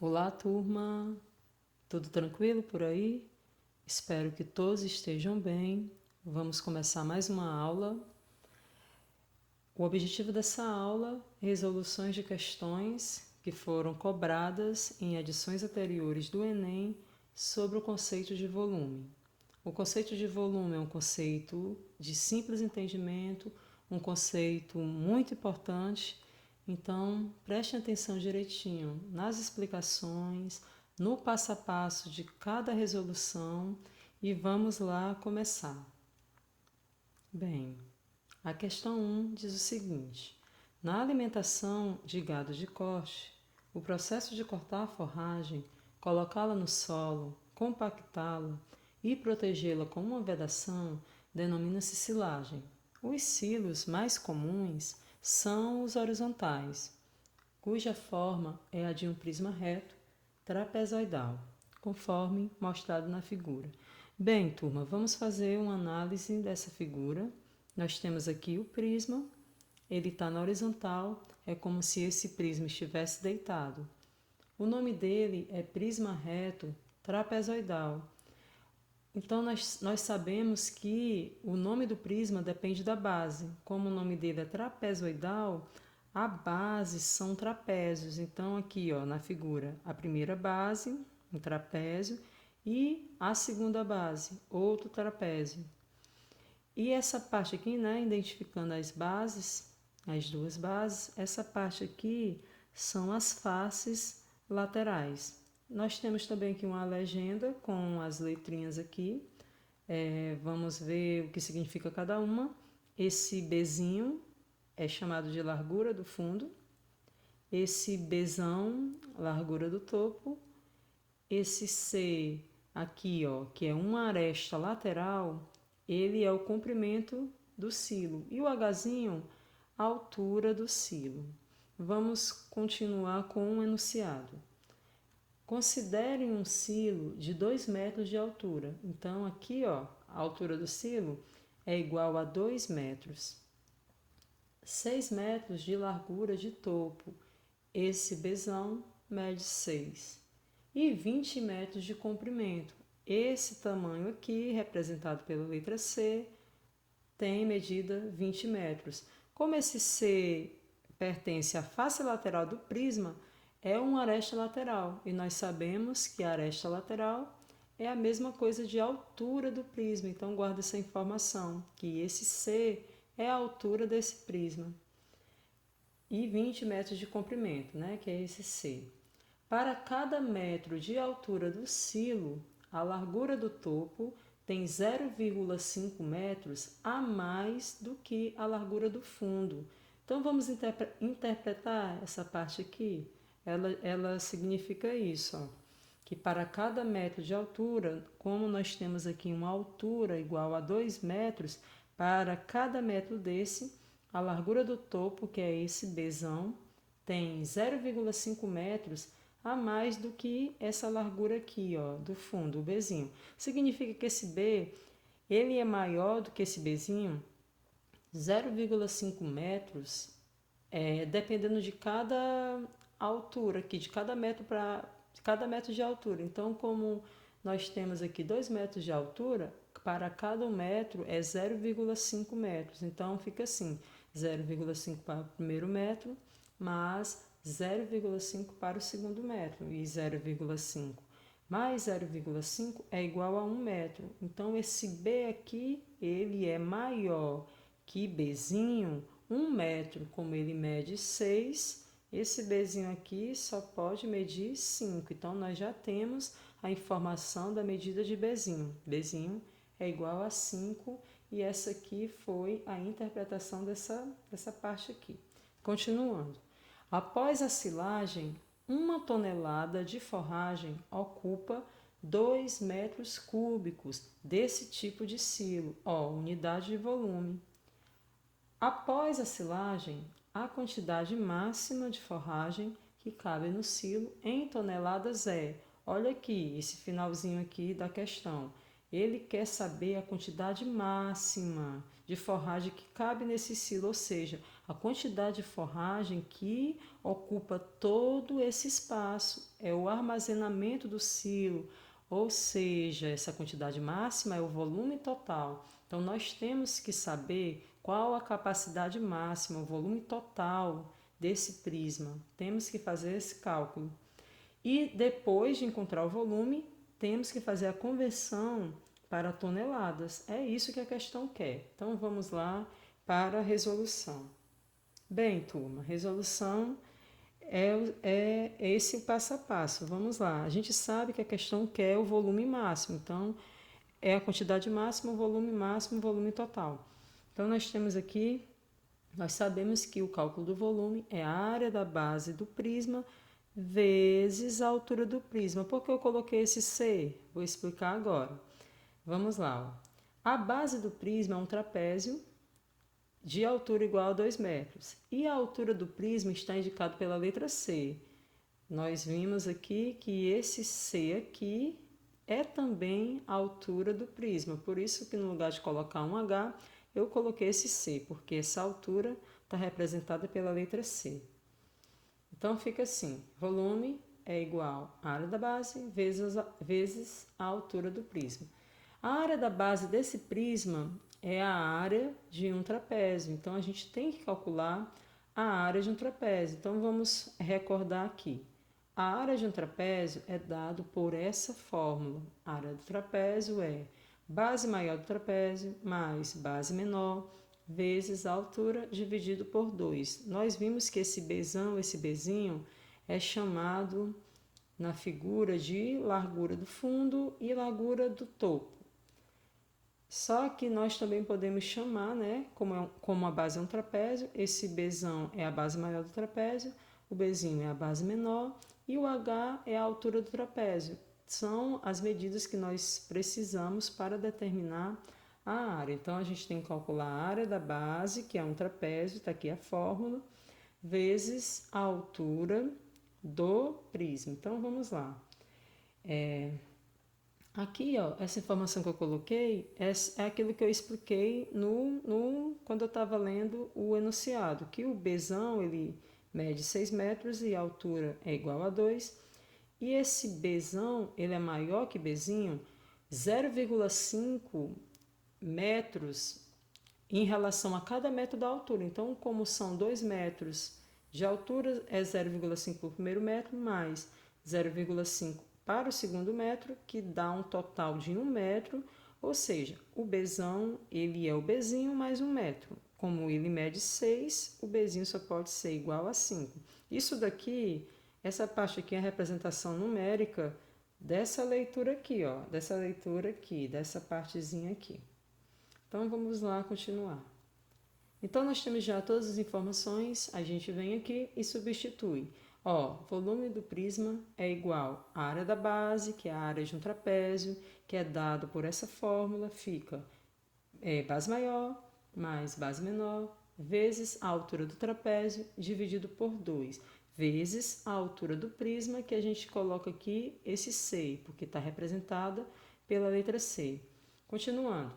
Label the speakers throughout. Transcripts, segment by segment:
Speaker 1: Olá, turma! Tudo tranquilo por aí? Espero que todos estejam bem. Vamos começar mais uma aula. O objetivo dessa aula é resoluções de questões que foram cobradas em edições anteriores do Enem sobre o conceito de volume. O conceito de volume é um conceito de simples entendimento, um conceito muito importante. Então, preste atenção direitinho nas explicações, no passo a passo de cada resolução e vamos lá começar. Bem, a questão 1 diz o seguinte: na alimentação de gado de corte, o processo de cortar a forragem, colocá-la no solo, compactá-la e protegê-la com uma vedação denomina-se silagem. Os silos mais comuns são os horizontais, cuja forma é a de um prisma reto trapezoidal, conforme mostrado na figura. Bem, turma, vamos fazer uma análise dessa figura. Nós temos aqui o prisma, ele está na horizontal, é como se esse prisma estivesse deitado. O nome dele é prisma reto trapezoidal. Então, nós sabemos que o nome do prisma depende da base. Como o nome dele é trapezoidal, a base são trapézios. Então, aqui ó, na figura, a primeira base, um trapézio, e a segunda base, outro trapézio. E essa parte aqui, né, identificando as bases, as duas bases, essa parte aqui são as faces laterais. Nós temos também aqui uma legenda com as letrinhas aqui. Vamos ver o que significa cada uma. Esse Bzinho é chamado de largura do fundo. Esse Bzão, largura do topo. Esse C aqui, ó, que é uma aresta lateral, ele é o comprimento do silo. E o Hzinho, a altura do silo. Vamos continuar com o enunciado. Considerem um silo de 2 metros de altura. Então, aqui, ó, a altura do silo é igual a 2 metros. 6 metros de largura de topo. Esse Bzão mede 6. E 20 metros de comprimento. Esse tamanho aqui, representado pela letra C, tem medida 20 metros. Como esse C pertence à face lateral do prisma, é uma aresta lateral, e nós sabemos que a aresta lateral é a mesma coisa de altura do prisma, então guarda essa informação, que esse C é a altura desse prisma. E 20 metros de comprimento, né, que é esse C. Para cada metro de altura do silo, a largura do topo tem 0,5 metros a mais do que a largura do fundo. Então vamos interpretar essa parte aqui. Ela significa isso, ó, que para cada metro de altura, como nós temos aqui uma altura igual a 2 metros, para cada metro desse, a largura do topo, que é esse Bzão, tem 0,5 metros a mais do que essa largura aqui, ó, do fundo, o Bzinho. Significa que esse B, ele é maior do que esse Bzinho, 0,5 metros, dependendo de cada altura aqui, de cada metro de altura. Então, como nós temos aqui 2 metros de altura, para cada metro é 0,5 metros. Então, fica assim, 0,5 para o primeiro metro, mais 0,5 para o segundo metro. E 0,5 mais 0,5 é igual a 1 metro. Então, esse B aqui, ele é maior que Bzinho, 1 metro. Como ele mede 6, esse Bzinho aqui só pode medir 5. Então, nós já temos a informação da medida de Bzinho. Bzinho é igual a 5 e essa aqui foi a interpretação dessa parte aqui. Continuando. Após a silagem, 1 tonelada de forragem ocupa 2 metros cúbicos desse tipo de silo, ó, unidade de volume. Após a silagem, a quantidade máxima de forragem que cabe no silo em toneladas é, olha aqui, esse finalzinho aqui da questão, ele quer saber a quantidade máxima. de forragem que cabe nesse silo, ou seja, a quantidade de forragem que ocupa todo esse espaço, é o armazenamento do silo, ou seja, essa quantidade máxima é o volume total. Então, nós temos que saber qual a capacidade máxima, o volume total desse prisma. Temos que fazer esse cálculo. E depois de encontrar o volume, temos que fazer a conversão para toneladas. É isso que a questão quer. Então, vamos lá para a resolução. Bem, turma, resolução é esse o passo a passo. Vamos lá. A gente sabe que a questão quer o volume máximo. Então, é a quantidade máxima, o volume total. Então, nós temos aqui, nós sabemos que o cálculo do volume é a área da base do prisma vezes a altura do prisma. Por que eu coloquei esse C? Vou explicar agora. Vamos lá. A base do prisma é um trapézio de altura igual a 2 metros. E a altura do prisma está indicado pela letra C. Nós vimos aqui que esse C aqui é também a altura do prisma. Por isso que no lugar de colocar um H, eu coloquei esse C, porque essa altura está representada pela letra C. Então fica assim, volume é igual à área da base vezes a altura do prisma. A área da base desse prisma é a área de um trapézio, então a gente tem que calcular a área de um trapézio. Então vamos recordar aqui. A área de um trapézio é dado por essa fórmula. A área do trapézio é base maior do trapézio mais base menor vezes a altura dividido por 2. Nós vimos que esse Bzinho, é chamado na figura de largura do fundo e largura do topo. Só que nós também podemos chamar, né, como a base é um trapézio, esse Bzão é a base maior do trapézio, o Bzinho é a base menor e o H é a altura do trapézio. São as medidas que nós precisamos para determinar a área. Então, a gente tem que calcular a área da base, que é um trapézio, está aqui a fórmula, vezes a altura do prisma. Então, vamos lá. Aqui, ó, essa informação que eu coloquei é aquilo que eu expliquei quando eu estava lendo o enunciado, que o Bzão, ele mede 6 metros e a altura é igual a 2. E esse Bzão, ele é maior que Bzinho 0,5 metros em relação a cada metro da altura. Então, como são 2 metros de altura, é 0,5 para o primeiro metro, mais 0,5 para o segundo metro, que dá um total de 1 metro, ou seja, o Bzão, ele é o Bzinho mais 1 metro. Como ele mede 6, o Bzinho só pode ser igual a 5. Isso daqui, essa parte aqui é a representação numérica dessa leitura aqui, ó, dessa partezinha aqui. Então, vamos lá continuar. Então, nós temos já todas as informações, a gente vem aqui e substitui. Ó, volume do prisma é igual à área da base, que é a área de um trapézio, que é dado por essa fórmula, fica base maior mais base menor, vezes a altura do trapézio, dividido por 2, vezes a altura do prisma, que a gente coloca aqui esse C, porque está representada pela letra C. Continuando.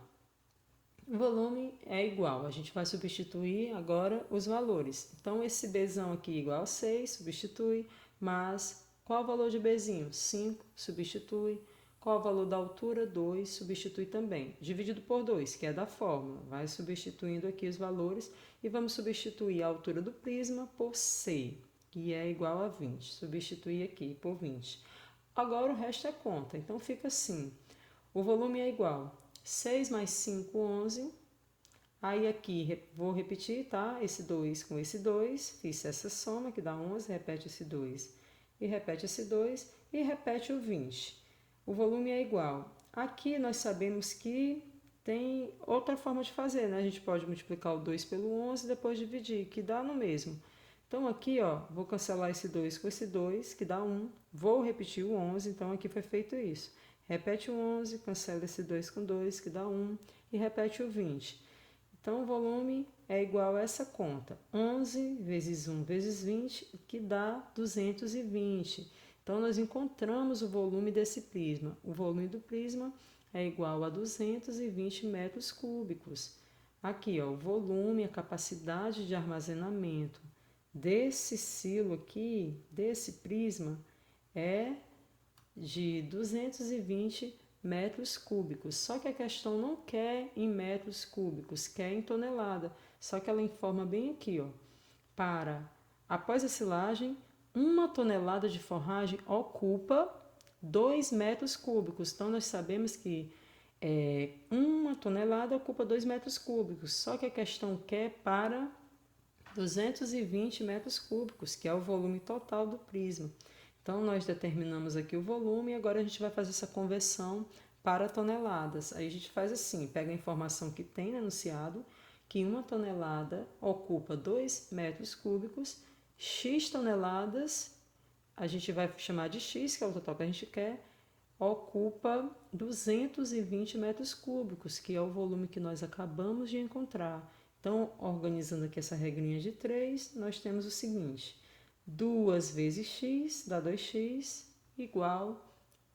Speaker 1: O volume é igual, a gente vai substituir agora os valores. Então, esse Bzão aqui igual a 6, substitui, mas qual o valor de Bzinho? 5, substitui. Qual o valor da altura? 2, substitui também. Dividido por 2, que é da fórmula. Vai substituindo aqui os valores e vamos substituir a altura do prisma por C, que é igual a 20. Substituir aqui por 20. Agora o resto é conta, então fica assim. O volume é igual 6 mais 5, 11. Aí aqui, vou repetir, tá? Esse 2 com esse 2. Fiz essa soma, que dá 11. Repete esse 2 e repete esse 2 e repete o 20. O volume é igual. Aqui nós sabemos que tem outra forma de fazer, né? A gente pode multiplicar o 2 pelo 11 e depois dividir, que dá no mesmo. Então aqui, ó, vou cancelar esse 2 com esse 2, que dá 1. Vou repetir o 11, então aqui foi feito isso. Repete o 11, cancela esse 2 com 2, que dá 1, e repete o 20. Então, o volume é igual a essa conta, 11 vezes 1 vezes 20, que dá 220. Então, nós encontramos o volume desse prisma. O volume do prisma é igual a 220 metros cúbicos. Aqui, ó, o volume, a capacidade de armazenamento desse silo aqui, desse prisma, é de 220 metros cúbicos. Só que a questão não quer em metros cúbicos, quer em tonelada. Só que ela informa bem aqui, ó, após a silagem, 1 tonelada de forragem ocupa 2 metros cúbicos. Então, nós sabemos que 1 tonelada ocupa 2 metros cúbicos. Só que a questão quer para 220 metros cúbicos, que é o volume total do prisma. Então, nós determinamos aqui o volume e agora a gente vai fazer essa conversão para toneladas. Aí a gente faz assim, pega a informação que tem no enunciado, que 1 tonelada ocupa 2 metros cúbicos, x toneladas, a gente vai chamar de x, que é o total que a gente quer, ocupa 220 metros cúbicos, que é o volume que nós acabamos de encontrar. Então, organizando aqui essa regrinha de 3, nós temos o seguinte: 2 vezes x dá 2x, igual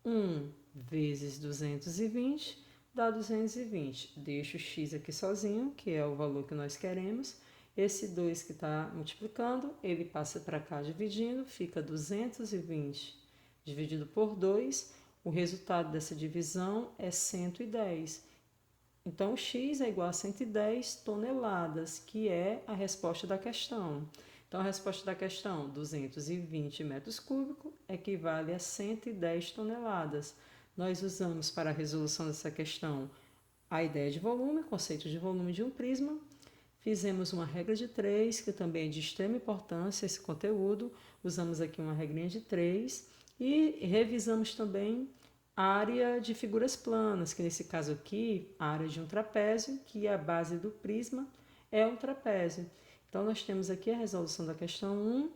Speaker 1: 1 vezes 220 dá 220. Deixo o x aqui sozinho, que é o valor que nós queremos. Esse 2 que está multiplicando, ele passa para cá dividindo, fica 220 dividido por 2. O resultado dessa divisão é 110. Então, x é igual a 110 toneladas, que é a resposta da questão. Então, a resposta da questão, 220 metros cúbicos, equivale a 110 toneladas. Nós usamos para a resolução dessa questão a ideia de volume, o conceito de volume de um prisma. Fizemos uma regra de 3, que também é de extrema importância esse conteúdo. Usamos aqui uma regrinha de 3 e revisamos também a área de figuras planas, que nesse caso aqui, a área de um trapézio, que a base do prisma é um trapézio. Então, nós temos aqui a resolução da questão 1,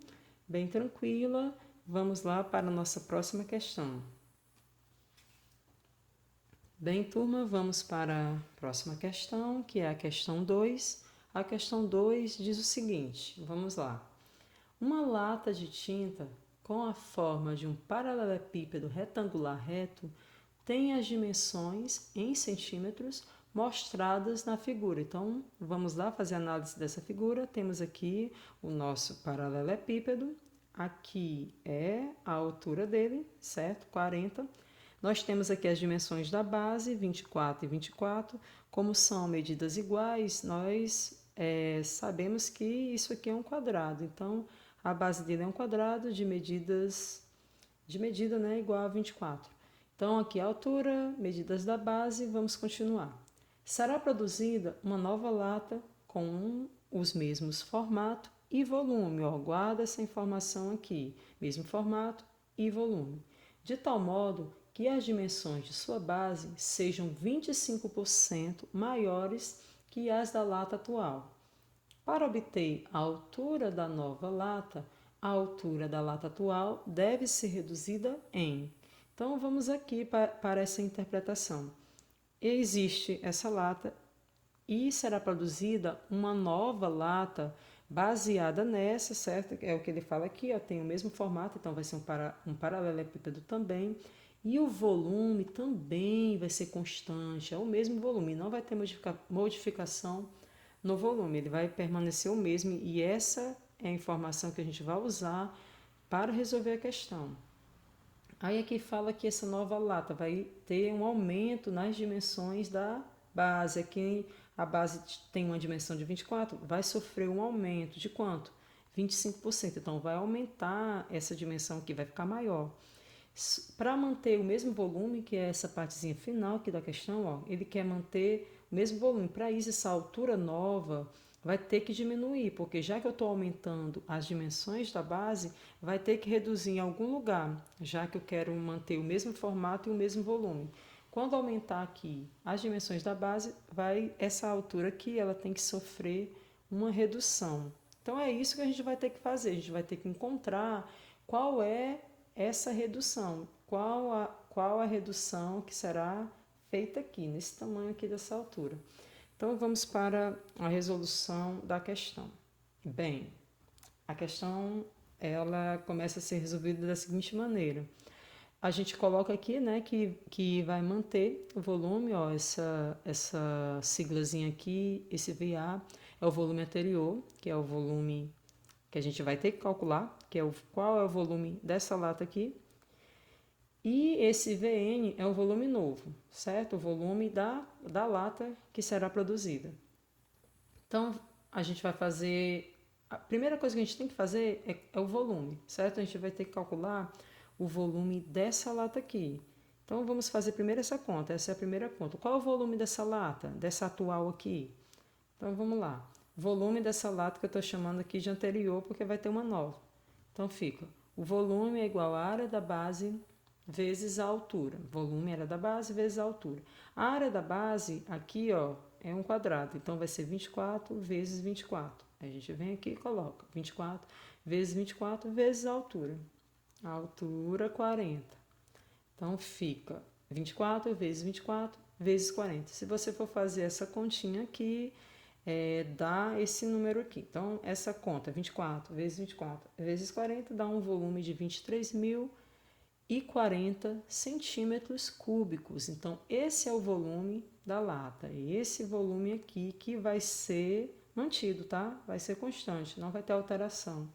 Speaker 1: bem tranquila. Vamos lá para a nossa próxima questão. Bem, turma, vamos para a próxima questão, que é a questão 2. A questão 2 diz o seguinte, vamos lá. Uma lata de tinta com a forma de um paralelepípedo retangular reto tem as dimensões em centímetros mostradas na figura. Então, vamos lá fazer a análise dessa figura. Temos aqui o nosso paralelepípedo. Aqui é a altura dele, certo? 40. Nós temos aqui as dimensões da base, 24 e 24. Como são medidas iguais, nós sabemos que isso aqui é um quadrado. Então, a base dele é um quadrado de medida, né, igual a 24. Então, aqui a altura, medidas da base, vamos continuar. Será produzida uma nova lata com os mesmos formato e volume. Ó, guarda essa informação aqui, mesmo formato e volume. De tal modo que as dimensões de sua base sejam 25% maiores que as da lata atual. Para obter a altura da nova lata, a altura da lata atual deve ser reduzida em. Então, vamos aqui para essa interpretação. Existe essa lata e será produzida uma nova lata baseada nessa, certo? É o que ele fala aqui, ó, tem o mesmo formato, então vai ser um paralelepípedo também. E o volume também vai ser constante, é o mesmo volume, não vai ter modificação no volume, ele vai permanecer o mesmo e essa é a informação que a gente vai usar para resolver a questão. Aí aqui fala que essa nova lata vai ter um aumento nas dimensões da base. Aqui a base tem uma dimensão de 24, vai sofrer um aumento de quanto? 25%. Então vai aumentar essa dimensão aqui, vai ficar maior. Para manter o mesmo volume, que é essa partezinha final aqui da questão, ó, ele quer manter o mesmo volume. Para isso, essa altura nova vai ter que diminuir, porque já que eu estou aumentando as dimensões da base, vai ter que reduzir em algum lugar, já que eu quero manter o mesmo formato e o mesmo volume. Quando aumentar aqui as dimensões da base, essa altura aqui ela tem que sofrer uma redução. Então é isso que a gente vai ter que fazer, a gente vai ter que encontrar qual é essa redução, qual a redução que será feita aqui, nesse tamanho aqui dessa altura. Então, vamos para a resolução da questão. Bem, a questão ela começa a ser resolvida da seguinte maneira. a gente coloca aqui, né, que vai manter o volume, ó, essa siglazinha aqui, esse VA é o volume anterior, que é o volume que a gente vai ter que calcular, que é qual é o volume dessa lata aqui. E esse VN é o volume novo, certo? O volume da lata que será produzida. Então, a gente vai fazer... A primeira coisa que a gente tem que fazer é o volume, certo? A gente vai ter que calcular o volume dessa lata aqui. Então, vamos fazer primeiro essa conta. Essa é a primeira conta. Qual é o volume dessa lata, dessa atual aqui? Então, vamos lá. Volume dessa lata que eu estou chamando aqui de anterior, porque vai ter uma nova. Então, fica... O volume é igual à área da base vezes a altura. Volume era da base vezes a altura. A área da base, aqui, ó, é um quadrado. Então, vai ser 24 vezes 24. A gente vem aqui e coloca 24 vezes 24 vezes a altura. A altura, 40. Então, fica 24 vezes 24 vezes 40. Se você for fazer essa continha aqui, dá esse número aqui. Então, essa conta, 24 vezes 24 vezes 40, dá um volume de 23.040 centímetros cúbicos. Então, esse é o volume da lata. E esse volume aqui que vai ser mantido, tá? Vai ser constante, não vai ter alteração.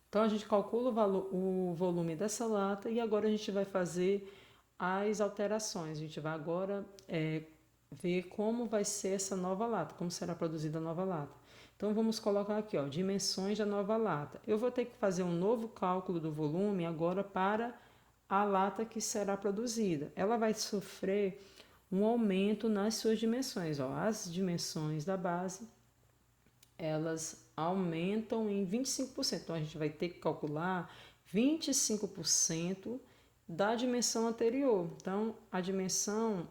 Speaker 1: Então, a gente calcula o volume dessa lata e agora a gente vai fazer as alterações. A gente vai agora ver como vai ser essa nova lata, como será produzida a nova lata. Então, vamos colocar aqui, ó, dimensões da nova lata. Eu vou ter que fazer um novo cálculo do volume agora para a lata que será produzida. Ela vai sofrer um aumento nas suas dimensões. Ó. As dimensões da base, elas aumentam em 25%. Então, a gente vai ter que calcular 25% da dimensão anterior. Então, a dimensão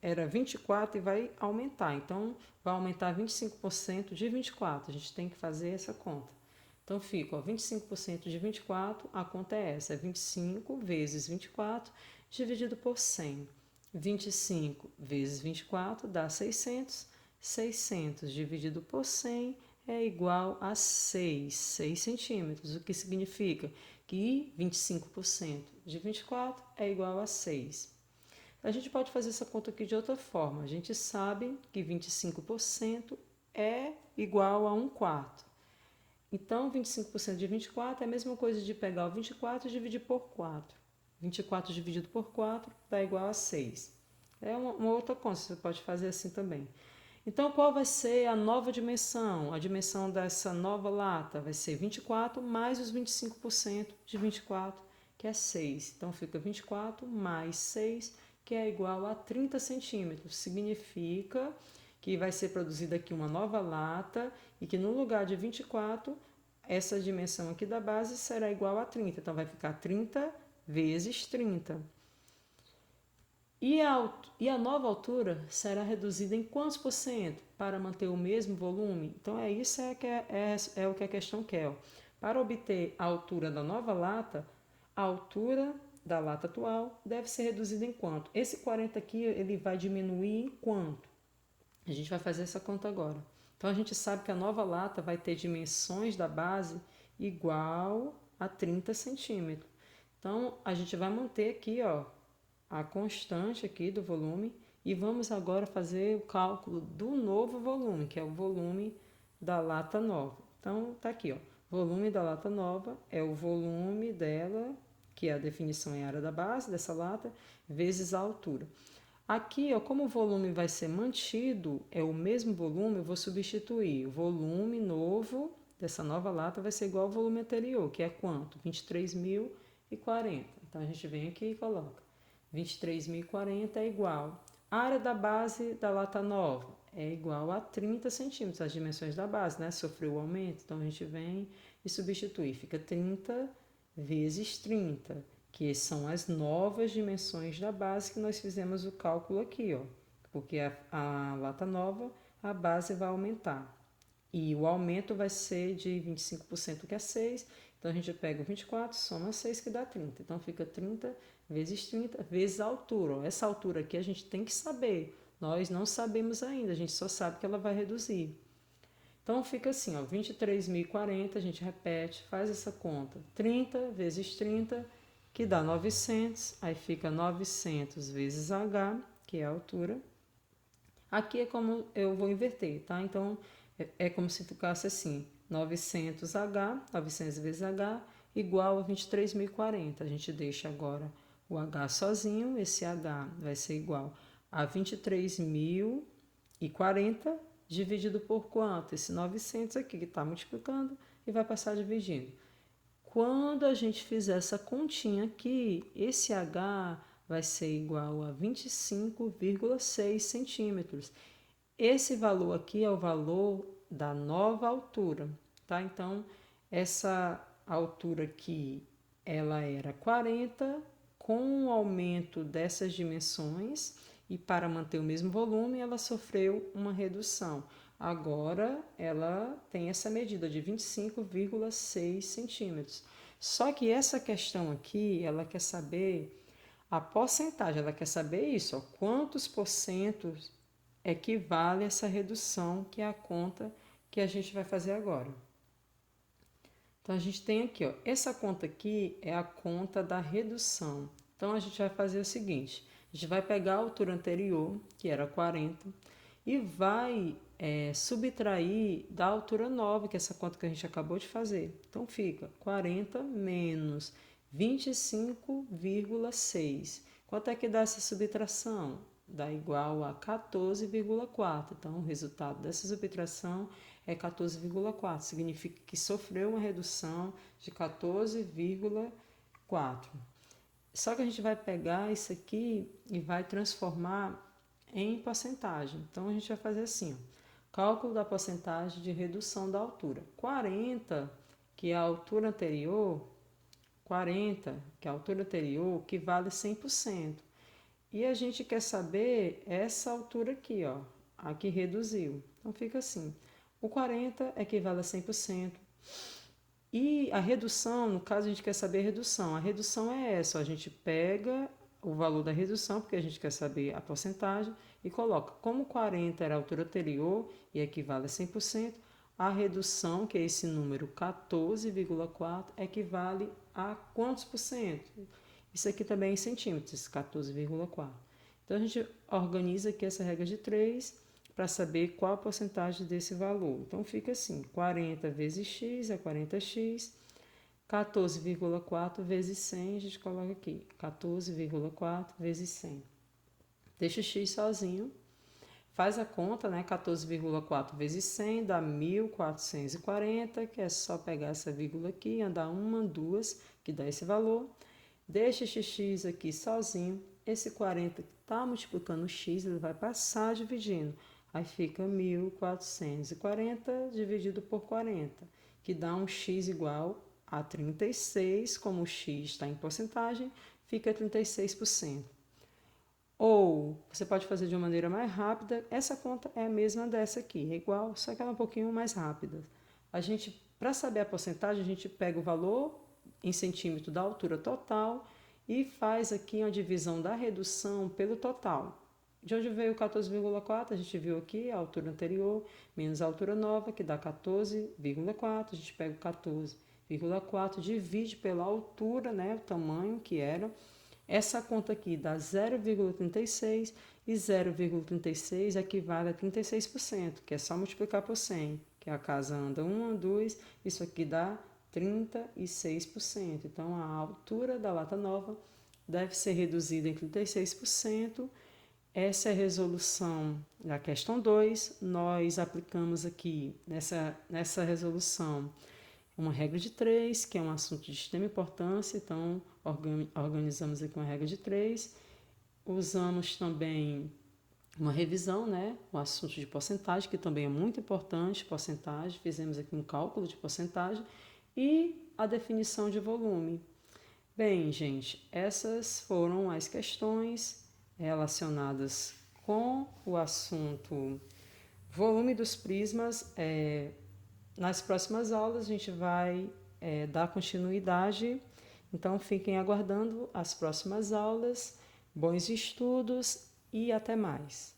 Speaker 1: era 24 e vai aumentar. Então, vai aumentar 25% de 24. A gente tem que fazer essa conta. Então, fica, ó, 25% de 24, a conta é essa. É 25 vezes 24 dividido por 100. 25 vezes 24 dá 600. 600 dividido por 100 é igual a 6 centímetros. O que significa que 25% de 24 é igual a 6. A gente pode fazer essa conta aqui de outra forma. A gente sabe que 25% é igual a 1 quarto. Então, 25% de 24 é a mesma coisa de pegar o 24 e dividir por 4. 24 dividido por 4 dá igual a 6. É uma outra conta, você pode fazer assim também. Então, qual vai ser a nova dimensão? A dimensão dessa nova lata vai ser 24 mais os 25% de 24, que é 6. Então, fica 24 mais 6, que é igual a 30 centímetros. Significa que vai ser produzida aqui uma nova lata e que no lugar de 24, essa dimensão aqui da base será igual a 30. Então, vai ficar 30 vezes 30. E a nova altura será reduzida em quantos por cento para manter o mesmo volume? Então, isso é o que a questão quer. Ó. Para obter a altura da nova lata, a altura da lata atual deve ser reduzida em quanto? Esse 40 aqui ele vai diminuir em quanto? A gente vai fazer essa conta agora. Então, a gente sabe que a nova lata vai ter dimensões da base igual a 30 centímetros. Então, a gente vai manter aqui, ó, a constante aqui do volume e vamos agora fazer o cálculo do novo volume, que é o volume da lata nova. Então, tá aqui, ó, volume da lata nova é o volume dela, que é a definição em área da base dessa lata, vezes a altura. Aqui, ó, como o volume vai ser mantido, é o mesmo volume, eu vou substituir. O volume novo dessa nova lata vai ser igual ao volume anterior, que é quanto? 23.040. Então, a gente vem aqui e coloca. 23.040 é igual. A área da base da lata nova é igual a 30 centímetros, as dimensões da base, né? Sofreu o aumento, então a gente vem e substitui. Fica 30 vezes 30, que são as novas dimensões da base que nós fizemos o cálculo aqui, ó. Porque a lata nova, a base vai aumentar. E o aumento vai ser de 25%, que é 6. Então, a gente pega o 24, soma 6, que dá 30. Então, fica 30 vezes 30 vezes a altura. Ó. Essa altura aqui a gente tem que saber. Nós não sabemos ainda, a gente só sabe que ela vai reduzir. Então, fica assim, ó, 23.040, a gente repete, faz essa conta. 30 vezes 30, que dá 900, aí fica 900 vezes H, que é a altura. Aqui é como eu vou inverter, tá? Então, é como se ficasse assim, 900H, 900 vezes H, igual a 23.040. A gente deixa agora o H sozinho, esse H vai ser igual a 23.040 dividido por quanto? Esse 900 aqui que está multiplicando e vai passar dividindo. Quando a gente fizer essa continha aqui, esse H vai ser igual a 25,6 centímetros. Esse valor aqui é o valor da nova altura, tá? Então, essa altura aqui, ela era 40, com o aumento dessas dimensões, e para manter o mesmo volume, ela sofreu uma redução. Agora, ela tem essa medida de 25,6 centímetros. Só que essa questão aqui, ela quer saber a porcentagem, ela quer saber isso, ó, quantos porcentos equivale a essa redução, que é a conta que a gente vai fazer agora. Então, a gente tem aqui, ó, essa conta aqui é a conta da redução. Então, a gente vai fazer o seguinte, a gente vai pegar a altura anterior, que era 40, e vai subtrair da altura nova, que é essa conta que a gente acabou de fazer. Então, fica 40 menos 25,6. Quanto é que dá essa subtração? Dá igual a 14,4. Então, o resultado dessa subtração é 14,4. Significa que sofreu uma redução de 14,4. Só que a gente vai pegar isso aqui e vai transformar em porcentagem. Então, a gente vai fazer assim, ó, cálculo da porcentagem de redução da altura. 40, que é a altura anterior, 40, que é a altura anterior, que vale 100%. E a gente quer saber essa altura aqui, ó, a que reduziu. Então, fica assim, o 40 equivale a 100%. E a redução, no caso, a gente quer saber a redução. A redução é essa, ó, a gente pega o valor da redução, porque a gente quer saber a porcentagem, e coloca, como 40 era a altura anterior e equivale a 100%, a redução, que é esse número 14,4, equivale a quantos por cento? Isso aqui também é em centímetros, 14,4. Então, a gente organiza aqui essa regra de 3 para saber qual a porcentagem desse valor. Então, fica assim, 40 vezes x é 40x, 14,4 vezes 100, a gente coloca aqui, 14,4 vezes 100. Deixa o x sozinho, faz a conta, né? 14,4 vezes 100 dá 1.440, que é só pegar essa vírgula aqui, andar uma, duas, que dá esse valor. Deixa esse x aqui sozinho, esse 40 que está multiplicando o x, ele vai passar dividindo. Aí fica 1.440 dividido por 40, que dá um x igual a 36, como o x está em porcentagem, fica 36%. Ou você pode fazer de uma maneira mais rápida, essa conta é a mesma dessa aqui, é igual, só que ela é um pouquinho mais rápida. Para saber a porcentagem, a gente pega o valor em centímetro da altura total e faz aqui uma divisão da redução pelo total. De onde veio o 14,4? A gente viu aqui a altura anterior menos a altura nova, que dá 14,4. A gente pega o 14,4, divide pela altura, né, o tamanho que era. Essa conta aqui dá 0,36 e 0,36 equivale a 36%, que é só multiplicar por 100, que a casa anda 1, 2, isso aqui dá 36%. Então, a altura da lata nova deve ser reduzida em 36%. Essa é a resolução da questão 2. Nós aplicamos aqui nessa resolução uma regra de 3, que é um assunto de extrema importância, então organizamos aqui uma regra de 3. Usamos também uma revisão, né? O assunto de porcentagem, que também é muito importante, porcentagem, fizemos aqui um cálculo de porcentagem e a definição de volume. Bem, gente, essas foram as questões relacionadas com o assunto volume dos prismas. Nas próximas aulas a gente vai dar continuidade, então fiquem aguardando as próximas aulas. Bons estudos e até mais!